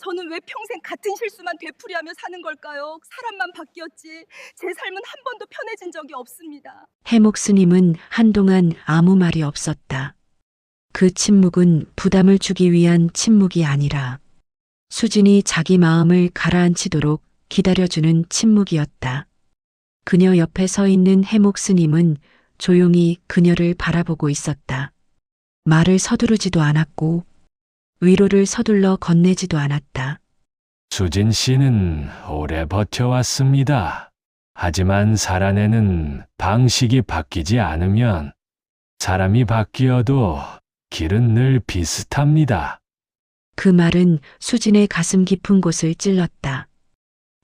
저는 왜 평생 같은 실수만 되풀이하며 사는 걸까요? 사람만 바뀌었지 제 삶은 한 번도 편해진 적이 없습니다. 해목 스님은 한동안 아무 말이 없었다. 그 침묵은 부담을 주기 위한 침묵이 아니라 수진이 자기 마음을 가라앉히도록 기다려주는 침묵이었다. 그녀 옆에 서 있는 해목 스님은 조용히 그녀를 바라보고 있었다. 말을 서두르지도 않았고 위로를 서둘러 건네지도 않았다. 수진 씨는 오래 버텨왔습니다. 하지만 살아내는 방식이 바뀌지 않으면 사람이 바뀌어도 길은 늘 비슷합니다. 그 말은 수진의 가슴 깊은 곳을 찔렀다.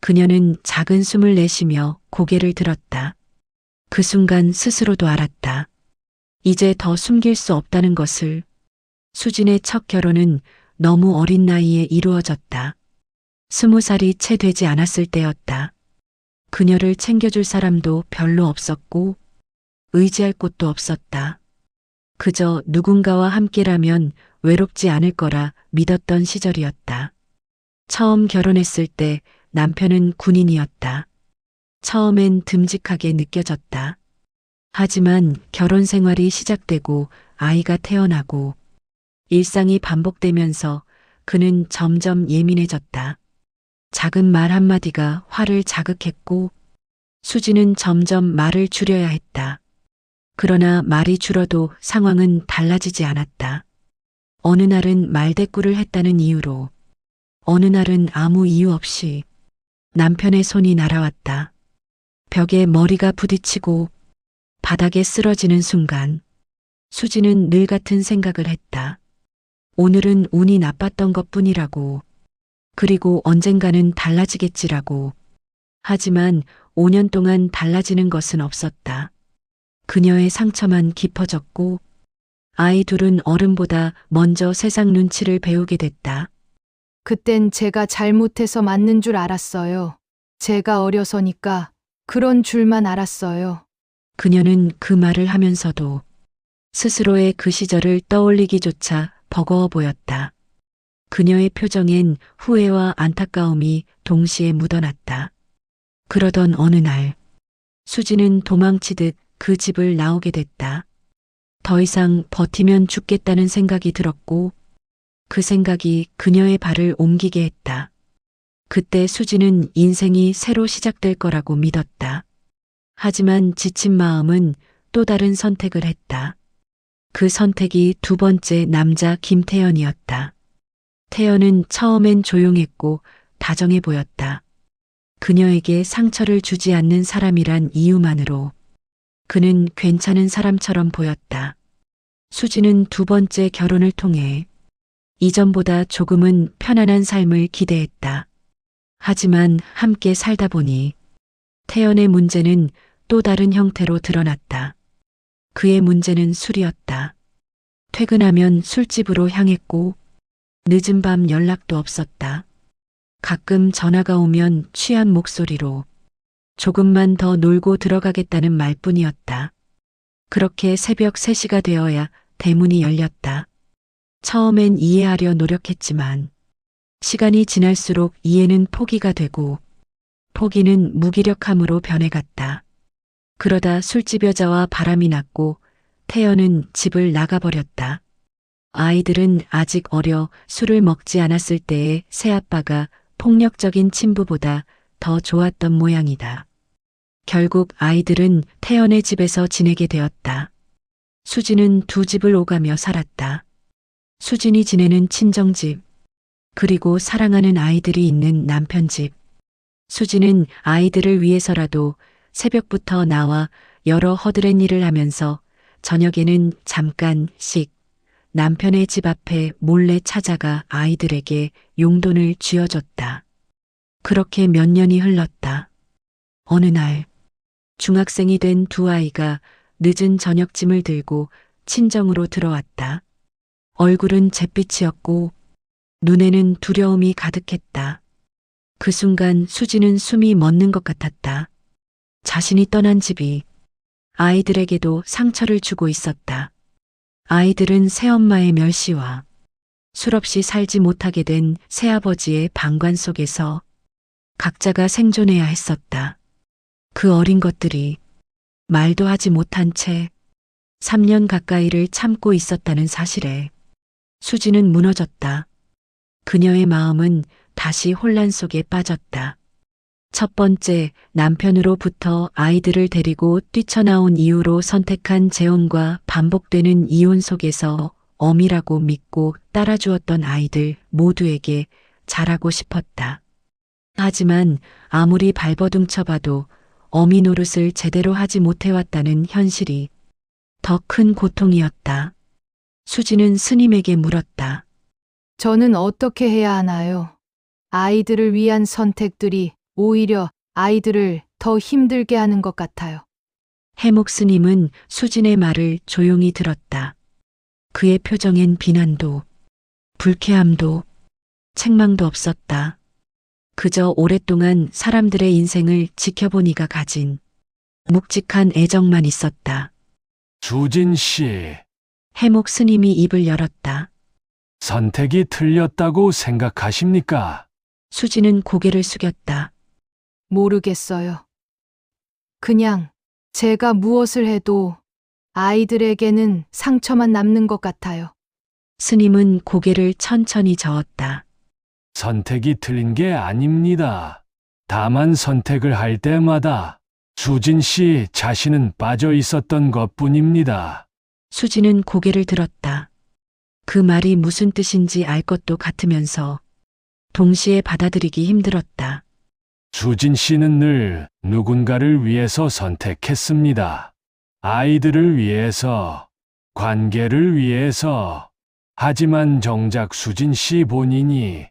그녀는 작은 숨을 내쉬며 고개를 들었다. 그 순간 스스로도 알았다. 이제 더 숨길 수 없다는 것을. 수진의 첫 결혼은 너무 어린 나이에 이루어졌다. 20살이 채 되지 않았을 때였다. 그녀를 챙겨줄 사람도 별로 없었고 의지할 곳도 없었다. 그저 누군가와 함께라면 외롭지 않을 거라 믿었던 시절이었다. 처음 결혼했을 때 남편은 군인이었다. 처음엔 듬직하게 느껴졌다. 하지만 결혼 생활이 시작되고 아이가 태어나고 일상이 반복되면서 그는 점점 예민해졌다. 작은 말 한마디가 화를 자극했고 수지는 점점 말을 줄여야 했다. 그러나 말이 줄어도 상황은 달라지지 않았다. 어느 날은 말대꾸를 했다는 이유로, 어느 날은 아무 이유 없이 남편의 손이 날아왔다. 벽에 머리가 부딪히고 바닥에 쓰러지는 순간 수지는 늘 같은 생각을 했다. 오늘은 운이 나빴던 것뿐이라고. 그리고 언젠가는 달라지겠지라고. 하지만 5년 동안 달라지는 것은 없었다. 그녀의 상처만 깊어졌고 아이 둘은 어른보다 먼저 세상 눈치를 배우게 됐다. 그땐 제가 잘못해서 맞는 줄 알았어요. 제가 어려서니까 그런 줄만 알았어요. 그녀는 그 말을 하면서도 스스로의 그 시절을 떠올리기조차 버거워 보였다. 그녀의 표정엔 후회와 안타까움이 동시에 묻어났다. 그러던 어느 날 수지는 도망치듯 그 집을 나오게 됐다. 더 이상 버티면 죽겠다는 생각이 들었고 그 생각이 그녀의 발을 옮기게 했다. 그때 수지는 인생이 새로 시작될 거라고 믿었다. 하지만 지친 마음은 또 다른 선택을 했다. 그 선택이 두 번째 남자 김태연이었다. 태연은 처음엔 조용했고 다정해 보였다. 그녀에게 상처를 주지 않는 사람이란 이유만으로 그는 괜찮은 사람처럼 보였다. 수지는 두 번째 결혼을 통해 이전보다 조금은 편안한 삶을 기대했다. 하지만 함께 살다 보니 태연의 문제는 또 다른 형태로 드러났다. 그의 문제는 술이었다. 퇴근하면 술집으로 향했고 늦은 밤 연락도 없었다. 가끔 전화가 오면 취한 목소리로 조금만 더 놀고 들어가겠다는 말뿐이었다. 그렇게 새벽 3시가 되어야 대문이 열렸다. 처음엔 이해하려 노력했지만 시간이 지날수록 이해는 포기가 되고 포기는 무기력함으로 변해갔다. 그러다 술집 여자와 바람이 났고 태연은 집을 나가버렸다. 아이들은 아직 어려 술을 먹지 않았을 때의 새아빠가 폭력적인 친부보다 더 좋았던 모양이다. 결국 아이들은 태연의 집에서 지내게 되었다. 수진은 두 집을 오가며 살았다. 수진이 지내는 친정집, 그리고 사랑하는 아이들이 있는 남편 집. 수진은 아이들을 위해서라도 새벽부터 나와 여러 허드렛 일을 하면서 저녁에는 잠깐씩 남편의 집 앞에 몰래 찾아가 아이들에게 용돈을 쥐어줬다. 그렇게 몇 년이 흘렀다. 어느 날 중학생이 된 두 아이가 늦은 저녁짐을 들고 친정으로 들어왔다. 얼굴은 잿빛이었고 눈에는 두려움이 가득했다. 그 순간 수지는 숨이 멎는 것 같았다. 자신이 떠난 집이 아이들에게도 상처를 주고 있었다. 아이들은 새엄마의 멸시와 술없이 살지 못하게 된 새아버지의 방관 속에서 각자가 생존해야 했었다. 그 어린 것들이 말도 하지 못한 채 3년 가까이를 참고 있었다는 사실에 수지는 무너졌다. 그녀의 마음은 다시 혼란 속에 빠졌다. 첫 번째, 남편으로부터 아이들을 데리고 뛰쳐나온 이후로 선택한 재혼과 반복되는 이혼 속에서 어미라고 믿고 따라주었던 아이들 모두에게 잘하고 싶었다. 하지만 아무리 발버둥쳐봐도 어미 노릇을 제대로 하지 못해왔다는 현실이 더 큰 고통이었다. 수지는 스님에게 물었다. 저는 어떻게 해야 하나요? 아이들을 위한 선택들이 오히려 아이들을 더 힘들게 하는 것 같아요. 해목 스님은 수진의 말을 조용히 들었다. 그의 표정엔 비난도, 불쾌함도, 책망도 없었다. 그저 오랫동안 사람들의 인생을 지켜본 이가 가진 묵직한 애정만 있었다. 수진 씨, 해목 스님이 입을 열었다. 선택이 틀렸다고 생각하십니까? 수지는 고개를 숙였다. 모르겠어요. 그냥 제가 무엇을 해도 아이들에게는 상처만 남는 것 같아요. 스님은 고개를 천천히 저었다. 선택이 틀린 게 아닙니다. 다만 선택을 할 때마다 수진 씨 자신은 빠져 있었던 것뿐입니다. 수지는 고개를 들었다. 그 말이 무슨 뜻인지 알 것도 같으면서 동시에 받아들이기 힘들었다. 수진 씨는 늘 누군가를 위해서 선택했습니다. 아이들을 위해서, 관계를 위해서. 하지만 정작 수진 씨 본인이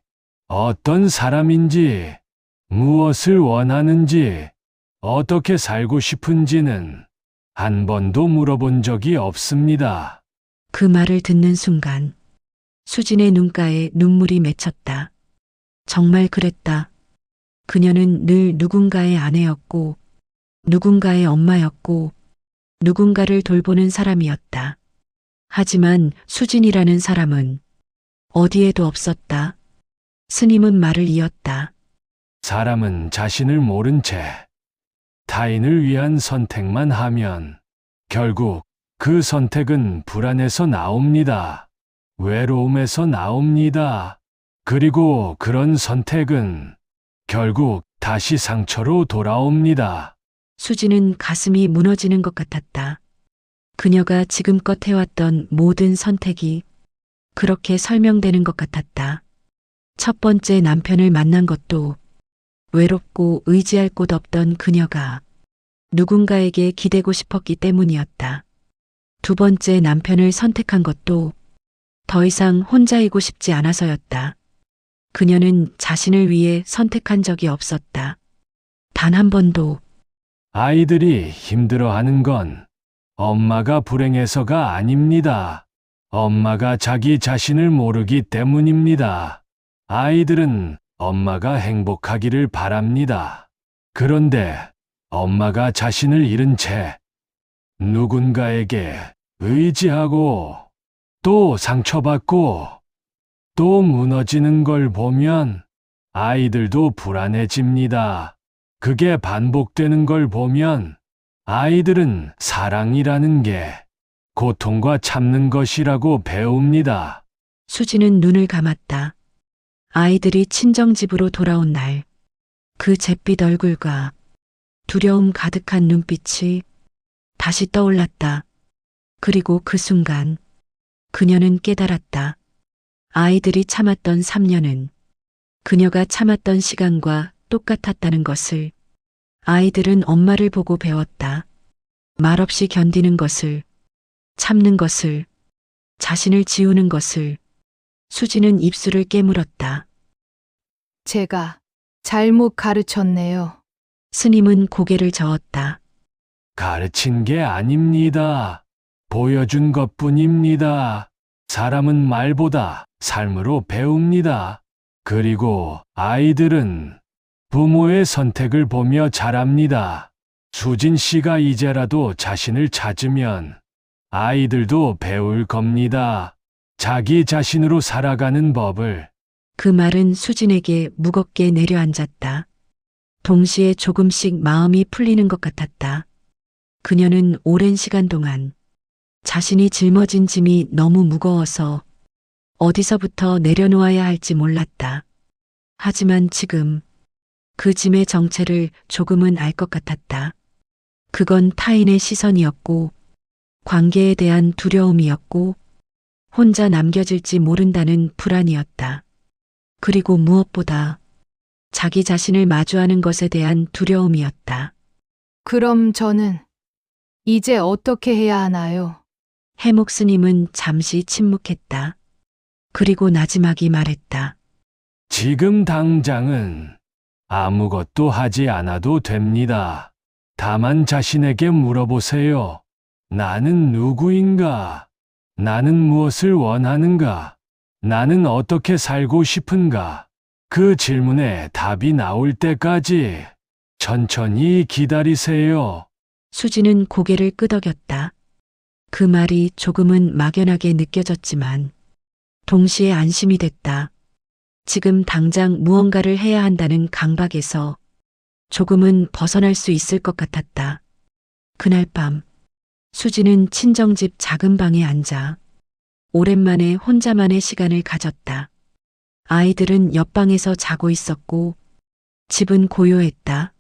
어떤 사람인지, 무엇을 원하는지, 어떻게 살고 싶은지는 한 번도 물어본 적이 없습니다. 그 말을 듣는 순간 수진의 눈가에 눈물이 맺혔다. 정말 그랬다. 그녀는 늘 누군가의 아내였고, 누군가의 엄마였고, 누군가를 돌보는 사람이었다. 하지만 수진이라는 사람은 어디에도 없었다. 스님은 말을 이었다. 사람은 자신을 모른 채 타인을 위한 선택만 하면 결국 그 선택은 불안에서 나옵니다. 외로움에서 나옵니다. 그리고 그런 선택은 결국 다시 상처로 돌아옵니다. 수지는 가슴이 무너지는 것 같았다. 그녀가 지금껏 해왔던 모든 선택이 그렇게 설명되는 것 같았다. 첫 번째 남편을 만난 것도 외롭고 의지할 곳 없던 그녀가 누군가에게 기대고 싶었기 때문이었다. 두 번째 남편을 선택한 것도 더 이상 혼자이고 싶지 않아서였다. 그녀는 자신을 위해 선택한 적이 없었다. 단 한 번도. 아이들이 힘들어하는 건 엄마가 불행해서가 아닙니다. 엄마가 자기 자신을 모르기 때문입니다. 아이들은 엄마가 행복하기를 바랍니다. 그런데 엄마가 자신을 잃은 채 누군가에게 의지하고 또 상처받고 또 무너지는 걸 보면 아이들도 불안해집니다. 그게 반복되는 걸 보면 아이들은 사랑이라는 게 고통과 참는 것이라고 배웁니다. 수지는 눈을 감았다. 아이들이 친정집으로 돌아온 날, 그 잿빛 얼굴과 두려움 가득한 눈빛이 다시 떠올랐다. 그리고 그 순간 그녀는 깨달았다. 아이들이 참았던 3년은 그녀가 참았던 시간과 똑같았다는 것을. 아이들은 엄마를 보고 배웠다. 말없이 견디는 것을, 참는 것을, 자신을 지우는 것을. 수지는 입술을 깨물었다. 제가 잘못 가르쳤네요. 스님은 고개를 저었다. 가르친 게 아닙니다. 보여준 것뿐입니다. 사람은 말보다 삶으로 배웁니다. 그리고 아이들은 부모의 선택을 보며 자랍니다. 수진 씨가 이제라도 자신을 찾으면 아이들도 배울 겁니다. 자기 자신으로 살아가는 법을. 그 말은 수진에게 무겁게 내려앉았다. 동시에 조금씩 마음이 풀리는 것 같았다. 그녀는 오랜 시간 동안 자신이 짊어진 짐이 너무 무거워서 어디서부터 내려놓아야 할지 몰랐다. 하지만 지금 그 짐의 정체를 조금은 알 것 같았다. 그건 타인의 시선이었고, 관계에 대한 두려움이었고, 혼자 남겨질지 모른다는 불안이었다. 그리고 무엇보다 자기 자신을 마주하는 것에 대한 두려움이었다. 그럼 저는 이제 어떻게 해야 하나요? 해목 스님은 잠시 침묵했다. 그리고 나지막이 말했다. 지금 당장은 아무것도 하지 않아도 됩니다. 다만 자신에게 물어보세요. 나는 누구인가? 나는 무엇을 원하는가? 나는 어떻게 살고 싶은가? 그 질문에 답이 나올 때까지 천천히 기다리세요. 수지는 고개를 끄덕였다. 그 말이 조금은 막연하게 느껴졌지만 동시에 안심이 됐다. 지금 당장 무언가를 해야 한다는 강박에서 조금은 벗어날 수 있을 것 같았다. 그날 밤 수지는 친정집 작은 방에 앉아 오랜만에 혼자만의 시간을 가졌다. 아이들은 옆방에서 자고 있었고 집은 고요했다.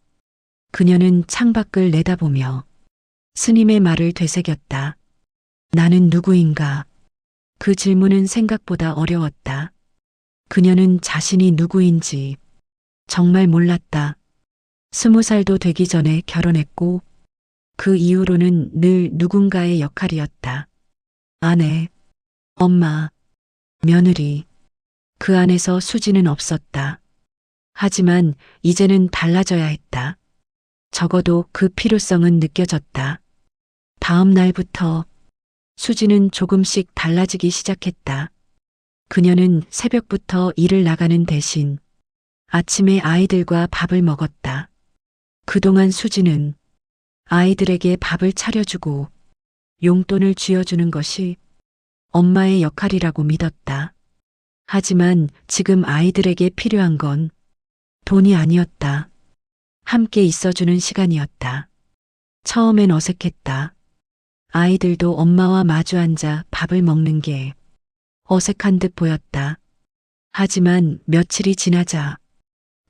그녀는 창밖을 내다보며 스님의 말을 되새겼다. 나는 누구인가? 그 질문은 생각보다 어려웠다. 그녀는 자신이 누구인지 정말 몰랐다. 20살도 되기 전에 결혼했고 그 이후로는 늘 누군가의 역할이었다. 아내, 엄마, 며느리. 그 안에서 수지는 없었다. 하지만 이제는 달라져야 했다. 적어도 그 필요성은 느껴졌다. 다음 날부터 수지는 조금씩 달라지기 시작했다. 그녀는 새벽부터 일을 나가는 대신 아침에 아이들과 밥을 먹었다. 그동안 수지는 아이들에게 밥을 차려주고 용돈을 쥐어주는 것이 엄마의 역할이라고 믿었다. 하지만 지금 아이들에게 필요한 건 돈이 아니었다. 함께 있어주는 시간이었다. 처음엔 어색했다. 아이들도 엄마와 마주 앉아 밥을 먹는 게 어색한 듯 보였다. 하지만 며칠이 지나자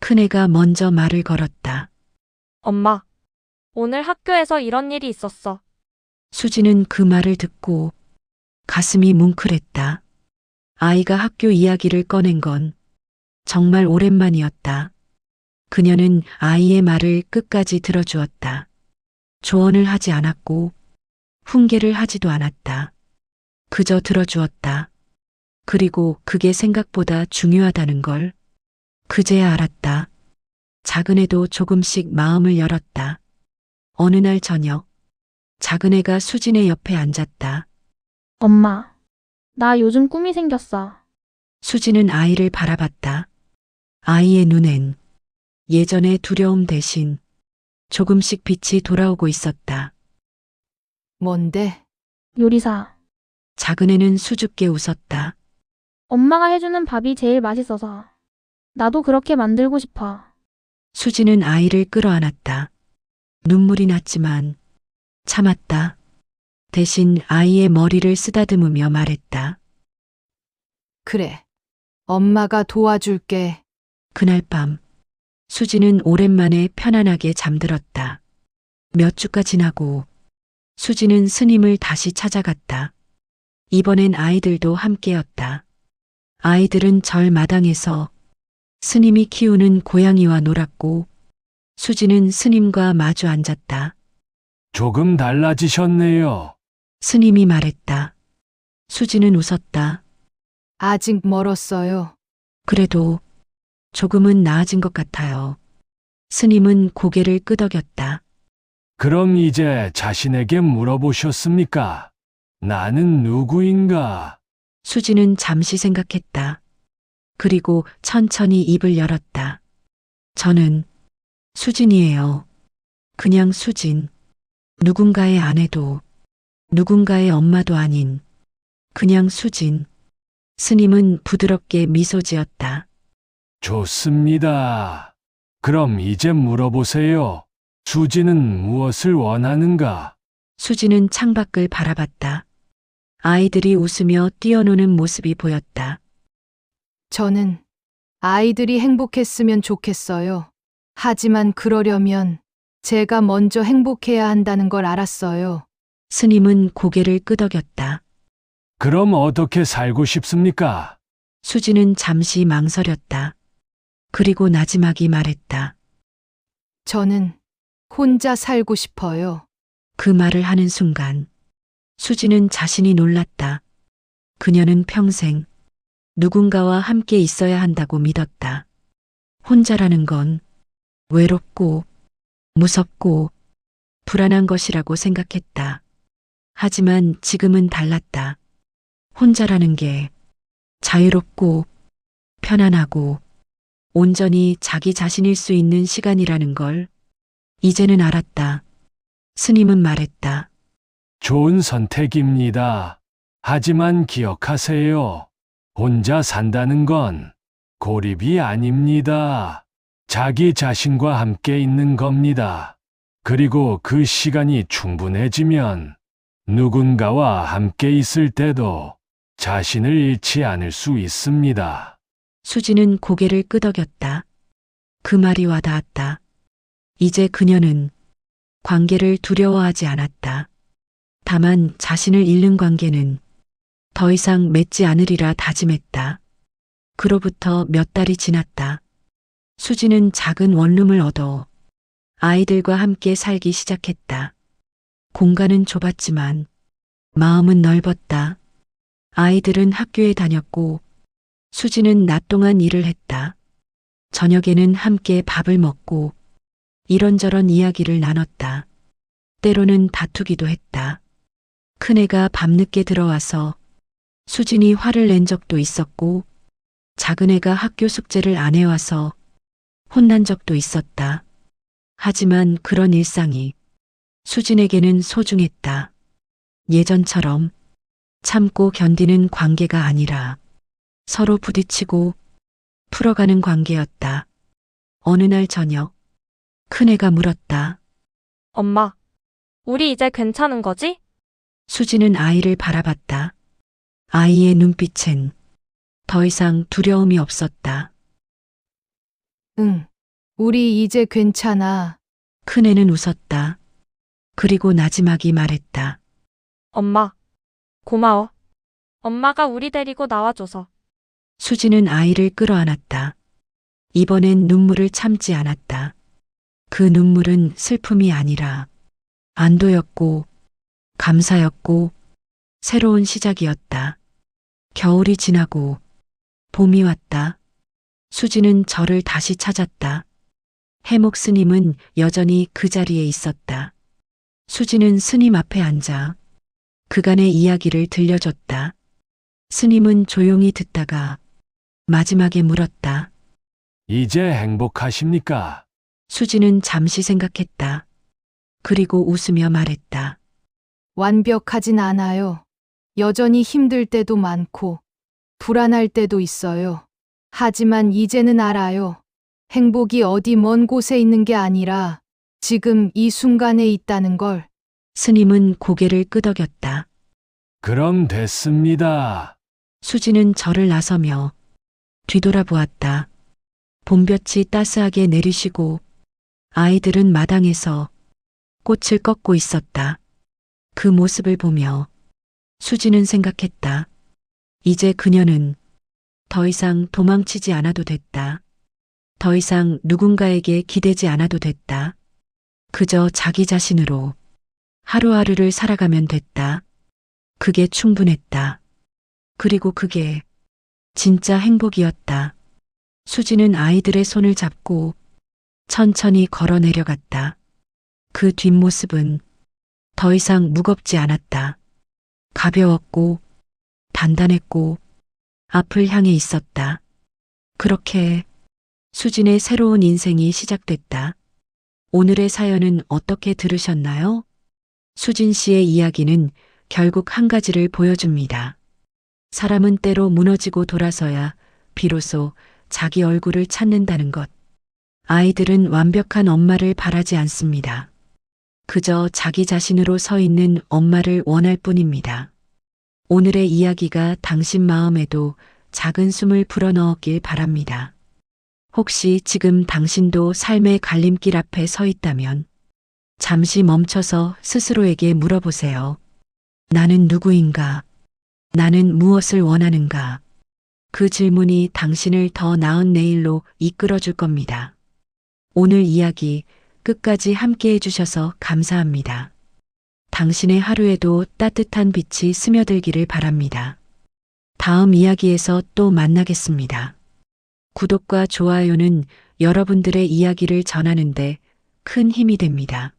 큰애가 먼저 말을 걸었다. 엄마, 오늘 학교에서 이런 일이 있었어. 수지는 그 말을 듣고 가슴이 뭉클했다. 아이가 학교 이야기를 꺼낸 건 정말 오랜만이었다. 그녀는 아이의 말을 끝까지 들어주었다. 조언을 하지 않았고 훈계를 하지도 않았다. 그저 들어주었다. 그리고 그게 생각보다 중요하다는 걸 그제야 알았다. 작은애도 조금씩 마음을 열었다. 어느 날 저녁, 작은애가 수진의 옆에 앉았다. 엄마, 나 요즘 꿈이 생겼어. 수지는 아이를 바라봤다. 아이의 눈엔 예전의 두려움 대신 조금씩 빛이 돌아오고 있었다. 뭔데? 요리사. 작은애는 수줍게 웃었다. 엄마가 해주는 밥이 제일 맛있어서. 나도 그렇게 만들고 싶어. 수지는 아이를 끌어안았다. 눈물이 났지만 참았다. 대신 아이의 머리를 쓰다듬으며 말했다. 그래. 엄마가 도와줄게. 그날 밤 수지는 오랜만에 편안하게 잠들었다. 몇 주가 지나고 수지는 스님을 다시 찾아갔다. 이번엔 아이들도 함께였다. 아이들은 절 마당에서 스님이 키우는 고양이와 놀았고 수지는 스님과 마주 앉았다. 조금 달라지셨네요. 스님이 말했다. 수지는 웃었다. 아직 멀었어요. 그래도 조금은 나아진 것 같아요. 스님은 고개를 끄덕였다. 그럼 이제 자신에게 물어보셨습니까? 나는 누구인가? 수지는 잠시 생각했다. 그리고 천천히 입을 열었다. 저는 수진이에요. 그냥 수진. 누군가의 아내도 누군가의 엄마도 아닌 그냥 수진. 스님은 부드럽게 미소 지었다. 좋습니다. 그럼 이제 물어보세요. 수지는 무엇을 원하는가? 수지는 창밖을 바라봤다. 아이들이 웃으며 뛰어노는 모습이 보였다. 저는 아이들이 행복했으면 좋겠어요. 하지만 그러려면 제가 먼저 행복해야 한다는 걸 알았어요. 스님은 고개를 끄덕였다. 그럼 어떻게 살고 싶습니까? 수지는 잠시 망설였다. 그리고 나지막이 말했다. 저는 혼자 살고 싶어요. 그 말을 하는 순간 수지는 자신이 놀랐다. 그녀는 평생 누군가와 함께 있어야 한다고 믿었다. 혼자라는 건 외롭고 무섭고 불안한 것이라고 생각했다. 하지만 지금은 달랐다. 혼자라는 게 자유롭고 편안하고 온전히 자기 자신일 수 있는 시간이라는 걸 이제는 알았다. 스님은 말했다. 좋은 선택입니다. 하지만 기억하세요. 혼자 산다는 건 고립이 아닙니다. 자기 자신과 함께 있는 겁니다. 그리고 그 시간이 충분해지면 누군가와 함께 있을 때도 자신을 잃지 않을 수 있습니다. 수지는 고개를 끄덕였다. 그 말이 와닿았다. 이제 그녀는 관계를 두려워하지 않았다. 다만 자신을 잃는 관계는 더 이상 맺지 않으리라 다짐했다. 그로부터 몇 달이 지났다. 수지는 작은 원룸을 얻어 아이들과 함께 살기 시작했다. 공간은 좁았지만 마음은 넓었다. 아이들은 학교에 다녔고 수지는 낮 동안 일을 했다. 저녁에는 함께 밥을 먹고 이런저런 이야기를 나눴다. 때로는 다투기도 했다. 큰애가 밤늦게 들어와서 수진이 화를 낸 적도 있었고 작은애가 학교 숙제를 안 해와서 혼난 적도 있었다. 하지만 그런 일상이 수진에게는 소중했다. 예전처럼 참고 견디는 관계가 아니라 서로 부딪히고 풀어가는 관계였다. 어느 날 저녁 큰애가 물었다. 엄마, 우리 이제 괜찮은 거지? 수지는 아이를 바라봤다. 아이의 눈빛엔 더 이상 두려움이 없었다. 응, 우리 이제 괜찮아. 큰애는 웃었다. 그리고 나지막이 말했다. 엄마, 고마워. 엄마가 우리 데리고 나와줘서. 수지는 아이를 끌어안았다. 이번엔 눈물을 참지 않았다. 그 눈물은 슬픔이 아니라 안도였고 감사였고 새로운 시작이었다. 겨울이 지나고 봄이 왔다. 수지는 절을 다시 찾았다. 해목 스님은 여전히 그 자리에 있었다. 수지는 스님 앞에 앉아 그간의 이야기를 들려줬다. 스님은 조용히 듣다가 마지막에 물었다. 이제 행복하십니까? 수지는 잠시 생각했다. 그리고 웃으며 말했다. 완벽하진 않아요. 여전히 힘들 때도 많고 불안할 때도 있어요. 하지만 이제는 알아요. 행복이 어디 먼 곳에 있는 게 아니라 지금 이 순간에 있다는 걸. 스님은 고개를 끄덕였다. 그럼 됐습니다. 수지는 절을 나서며 뒤돌아보았다. 봄볕이 따스하게 내리시고 아이들은 마당에서 꽃을 꺾고 있었다. 그 모습을 보며 수지는 생각했다. 이제 그녀는 더 이상 도망치지 않아도 됐다. 더 이상 누군가에게 기대지 않아도 됐다. 그저 자기 자신으로 하루하루를 살아가면 됐다. 그게 충분했다. 그리고 그게 진짜 행복이었다. 수지는 아이들의 손을 잡고 천천히 걸어 내려갔다. 그 뒷모습은 더 이상 무겁지 않았다. 가벼웠고 단단했고 앞을 향해 있었다. 그렇게 수진의 새로운 인생이 시작됐다. 오늘의 사연은 어떻게 들으셨나요? 수진 씨의 이야기는 결국 한 가지를 보여줍니다. 사람은 때로 무너지고 돌아서야 비로소 자기 얼굴을 찾는다는 것. 아이들은 완벽한 엄마를 바라지 않습니다. 그저 자기 자신으로 서 있는 엄마를 원할 뿐입니다. 오늘의 이야기가 당신 마음에도 작은 숨을 불어넣었길 바랍니다. 혹시 지금 당신도 삶의 갈림길 앞에 서 있다면 잠시 멈춰서 스스로에게 물어보세요. 나는 누구인가? 나는 무엇을 원하는가? 그 질문이 당신을 더 나은 내일로 이끌어 줄 겁니다. 오늘 이야기 끝까지 함께 해주셔서 감사합니다. 당신의 하루에도 따뜻한 빛이 스며들기를 바랍니다. 다음 이야기에서 또 만나겠습니다. 구독과 좋아요는 여러분들의 이야기를 전하는데 큰 힘이 됩니다.